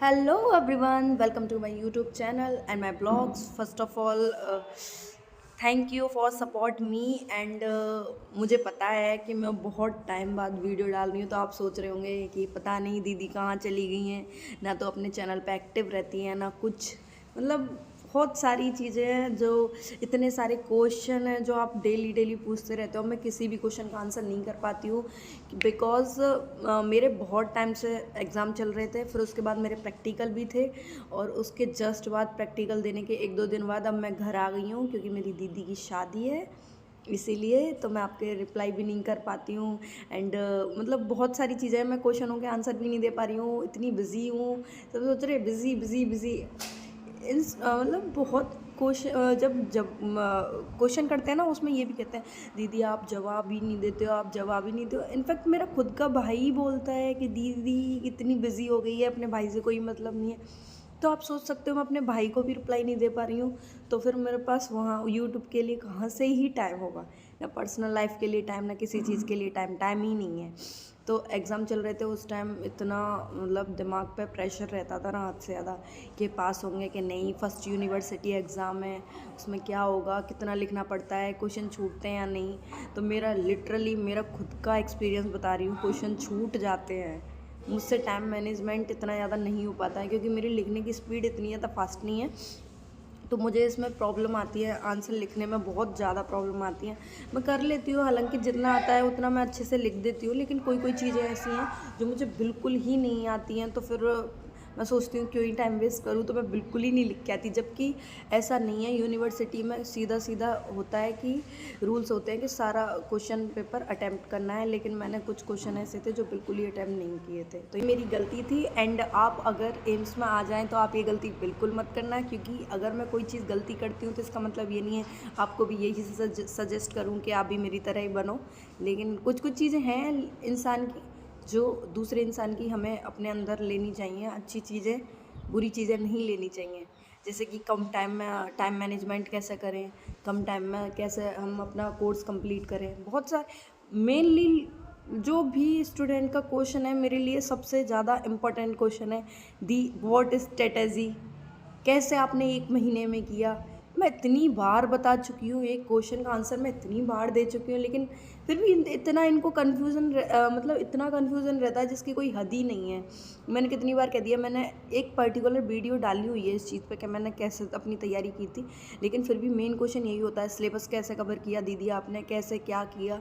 Hello everyone, welcome to my YouTube channel and my blogs. First of all, thank you for support me and मुझे पता है कि मैं बहुत time बाद वीडियो डाल रही हूँ, तो आप सोच रहे होंगे कि पता नहीं दीदी कहाँ चली गई हैं, ना तो अपने चैनल पे एक्टिव रहती हैं ना कुछ। मतलब बहुत सारी चीज़ें हैं, जो इतने सारे क्वेश्चन हैं जो आप डेली डेली पूछते रहते हो, मैं किसी भी क्वेश्चन का आंसर नहीं कर पाती हूँ बिकॉज़ मेरे बहुत टाइम से एग्ज़ाम चल रहे थे, फिर उसके बाद मेरे प्रैक्टिकल भी थे और उसके जस्ट बाद प्रैक्टिकल देने के 1-2 दिन बाद अब मैं घर आ गई हूँ क्योंकि मेरी दीदी की शादी है, इसीलिए तो मैं आपके रिप्लाई भी नहीं कर पाती हूँ एंड मतलब बहुत सारी चीज़ें हैं, मैं क्वेश्चनों के आंसर भी नहीं दे पा रही हूँ, इतनी बिज़ी हूँ। सब सोच रहे बिज़ी बिज़ी बिज़ी मतलब बहुत क्वेश्चन जब जब क्वेश्चन करते हैं ना, उसमें ये भी कहते हैं दीदी आप जवाब ही नहीं देते हो, आप जवाब ही नहीं देते हो। इनफैक्ट मेरा खुद का भाई बोलता है कि दीदी इतनी बिजी हो गई है, अपने भाई से कोई मतलब नहीं है। तो आप सोच सकते हो मैं अपने भाई को भी रिप्लाई नहीं दे पा रही हूँ, तो फिर मेरे पास वहाँ यूट्यूब के लिए कहाँ से ही टाइम होगा, ना पर्सनल लाइफ के लिए टाइम, ना किसी चीज़ के लिए टाइम, टाइम ही नहीं है। तो एग्ज़ाम चल रहे थे उस टाइम, इतना मतलब दिमाग पे प्रेशर रहता था ना हद से ज़्यादा कि पास होंगे कि नहीं, फर्स्ट यूनिवर्सिटी एग्ज़ाम है, उसमें क्या होगा, कितना लिखना पड़ता है, क्वेश्चन छूटते हैं या नहीं। तो मेरा लिटरली मेरा खुद का एक्सपीरियंस बता रही हूँ, क्वेश्चन छूट जाते हैं। मुझसे टाइम मैनेजमेंट इतना ज़्यादा नहीं हो पाता है क्योंकि मेरी लिखने की स्पीड इतनी ज़्यादा फास्ट नहीं है, तो मुझे इसमें प्रॉब्लम आती है, आंसर लिखने में बहुत ज़्यादा प्रॉब्लम आती है। मैं कर लेती हूँ, हालांकि जितना आता है उतना मैं अच्छे से लिख देती हूँ, लेकिन कोई कोई चीज़ें ऐसी हैं जो मुझे बिल्कुल ही नहीं आती हैं, तो फिर मैं सोचती हूँ क्यों ही टाइम वेस्ट करूँ, तो मैं बिल्कुल ही नहीं लिख के आती। जबकि ऐसा नहीं है, यूनिवर्सिटी में सीधा सीधा होता है कि रूल्स होते हैं कि सारा क्वेश्चन पेपर अटैम्प्ट करना है, लेकिन मैंने कुछ क्वेश्चन ऐसे थे जो बिल्कुल ही अटैम्प्ट नहीं किए थे, तो ये मेरी गलती थी। एंड आप अगर एम्स में आ जाएं तो आप ये गलती बिल्कुल मत करना, क्योंकि अगर मैं कोई चीज़ गलती करती हूँ तो इसका मतलब ये नहीं है आपको भी यही सजेस्ट करूँ कि आप भी मेरी तरह ही बनो। लेकिन कुछ कुछ चीज़ें हैं इंसान की जो दूसरे इंसान की हमें अपने अंदर लेनी चाहिए, अच्छी चीज़ें, बुरी चीज़ें नहीं लेनी चाहिए। जैसे कि कम टाइम में टाइम मैनेजमेंट कैसे करें, कम टाइम में कैसे हम अपना कोर्स कंप्लीट करें, बहुत सारे मेनली जो भी स्टूडेंट का क्वेश्चन है मेरे लिए सबसे ज़्यादा इम्पोर्टेंट क्वेश्चन है, दी व्हाट इज़ स्ट्रेटजी, कैसे आपने 1 महीने में किया। मैं इतनी बार बता चुकी हूँ, एक क्वेश्चन का आंसर मैं इतनी बार दे चुकी हूँ, लेकिन फिर भी इतना इनको कन्फ्यूज़न मतलब इतना कन्फ्यूज़न रहता है जिसकी कोई हद ही नहीं है। मैंने कितनी बार कह दिया, मैंने एक पर्टिकुलर वीडियो डाली हुई है इस चीज़ पे कि मैंने कैसे अपनी तैयारी की थी, लेकिन फिर भी मेन क्वेश्चन यही होता है, सिलेबस कैसे कवर किया दीदी आपने, कैसे क्या किया।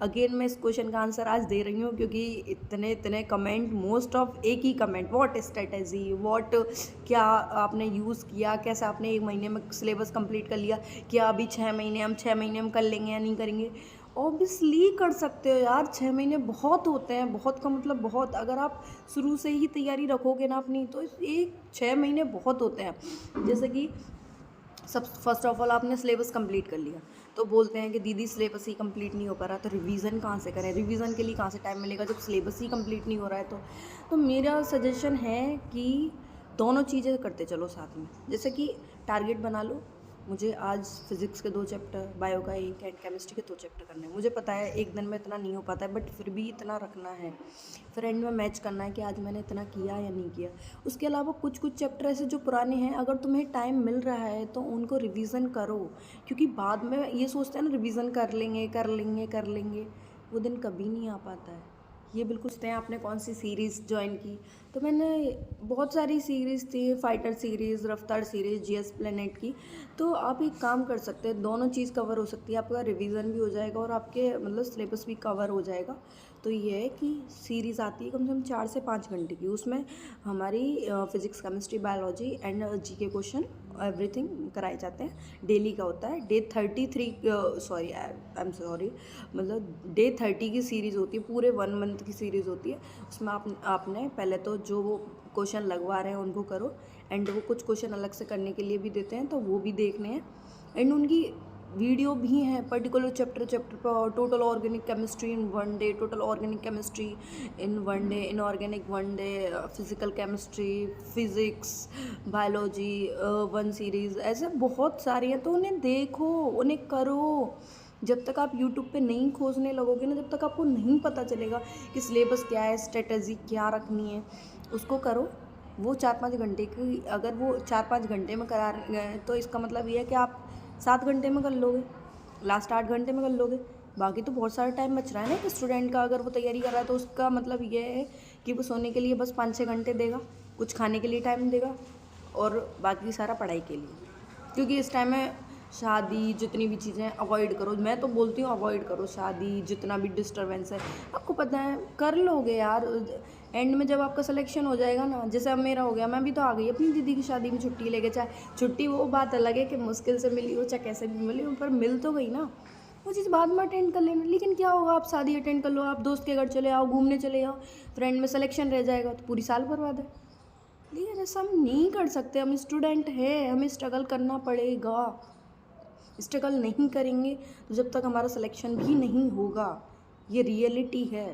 अगेन मैं इस क्वेश्चन का आंसर आज दे रही हूँ क्योंकि इतने इतने कमेंट, मोस्ट ऑफ एक ही कमेंट, व्हाट स्ट्रेटजी, व्हाट, क्या आपने यूज़ किया, कैसे आपने 1 महीने में सिलेबस कंप्लीट कर लिया, क्या अभी 6 महीने, हम 6 महीने में कर लेंगे या नहीं करेंगे। ऑब्वियसली कर सकते हो यार, 6 महीने बहुत होते हैं, बहुत का मतलब बहुत। अगर आप शुरू से ही तैयारी रखोगे ना अपनी, तो एक 6 महीने बहुत होते हैं। जैसे कि सब फर्स्ट ऑफ ऑल आपने सिलेबस कंप्लीट कर लिया, तो बोलते हैं कि दीदी सिलेबस ही कंप्लीट नहीं हो पा रहा, तो रिवीजन कहाँ से करें, रिवीजन के लिए कहाँ से टाइम मिलेगा जब सिलेबस ही कंप्लीट नहीं हो रहा है। तो मेरा सजेशन है कि दोनों चीज़ें करते चलो साथ में। जैसे कि टारगेट बना लो, मुझे आज फिज़िक्स के 2 चैप्टर, बायो का 1 एंड केमिस्ट्री के 2 चैप्टर करने हैं। मुझे पता है एक दिन में इतना नहीं हो पाता है, बट फिर भी इतना रखना है। फिर एंड में मैच करना है कि आज मैंने इतना किया या नहीं किया। उसके अलावा कुछ कुछ चैप्टर ऐसे जो पुराने हैं, अगर तुम्हें टाइम मिल रहा है तो उनको रिवीजन करो, क्योंकि बाद में ये सोचते हैं ना रिवीजन कर लेंगे कर लेंगे कर लेंगे, वो दिन कभी नहीं आ पाता है। ये बिल्कुल सोचते हैं आपने कौन सी सीरीज़ ज्वाइन की, तो मैंने बहुत सारी सीरीज़ थी, फाइटर सीरीज़, रफ्तार सीरीज़, जीएस प्लेनेट की। तो आप एक काम कर सकते हैं, दोनों चीज़ कवर हो सकती है, आपका रिवीजन भी हो जाएगा और आपके मतलब सिलेबस भी कवर हो जाएगा। तो ये है कि सीरीज़ आती है कम से कम 4 से 5 घंटे की, उसमें हमारी physics, chemistry, biology and GK question everything कराए जाते हैं। डेली का होता है, day 33, sorry I am sorry, मतलब डे 30 की सीरीज़ होती है, पूरे 1 मंथ की सीरीज़ होती है। उसमें आपने पहले तो जो वो क्वेश्चन लगवा रहे हैं उनको करो, एंड वो कुछ क्वेश्चन अलग से करने के लिए भी देते हैं, तो वो भी देखने हैं। एंड उनकी वीडियो भी हैं पर्टिकुलर चैप्टर चैप्टर पर, total organic chemistry in 1 day, total organic chemistry in 1 day, inorganic 1 day, physical chemistry, physics, biology 1 series, ऐसे बहुत सारी हैं। तो उन्हें देखो, उन्हें करो। जब तक आप यूट्यूब पे नहीं खोजने लगोगे ना, जब तक आपको नहीं पता चलेगा कि सिलेबस क्या है, स्ट्रेटजी क्या रखनी है, उसको करो। वो 4-5 घंटे की, अगर वो 4-5 घंटे में करा रहे हैं तो इसका मतलब ये है कि आप 7 घंटे में कर लोगे, लास्ट 8 घंटे में कर लोगे। बाकी तो बहुत सारा टाइम बच रहा है ना कि स्टूडेंट का, अगर वो तैयारी कर रहा है तो उसका मतलब ये है कि वो सोने के लिए बस 5-6 घंटे देगा, कुछ खाने के लिए टाइम देगा और बाकी सारा पढ़ाई के लिए। क्योंकि इस टाइम में शादी, जितनी भी चीज़ें अवॉइड करो, मैं तो बोलती हूँ अवॉइड करो शादी, जितना भी डिस्टर्बेंस है। आपको पता है कर लोगे यार, एंड में जब आपका सिलेक्शन हो जाएगा ना, जैसे अब मेरा हो गया, मैं भी तो आ गई अपनी दीदी की शादी में छुट्टी लेके। चाहे छुट्टी वो बात अलग है कि मुश्किल से मिली हो चाहे कैसे भी मिली हो, पर मिल तो गई ना, वो चीज़ बाद में अटेंड कर लेना। लेकिन क्या होगा, आप शादी अटेंड कर लो, आप दोस्त के घर चले आओ, घूमने चले आओ, फ्रेंड में सिलेक्शन रह जाएगा तो पूरी साल बर्बाद है। लेकिन ऐसा हम नहीं कर सकते, हम स्टूडेंट हैं, हमें स्ट्रगल करना पड़ेगा। स्ट्रगल नहीं करेंगे तो जब तक हमारा सिलेक्शन भी नहीं होगा, ये रियलिटी है।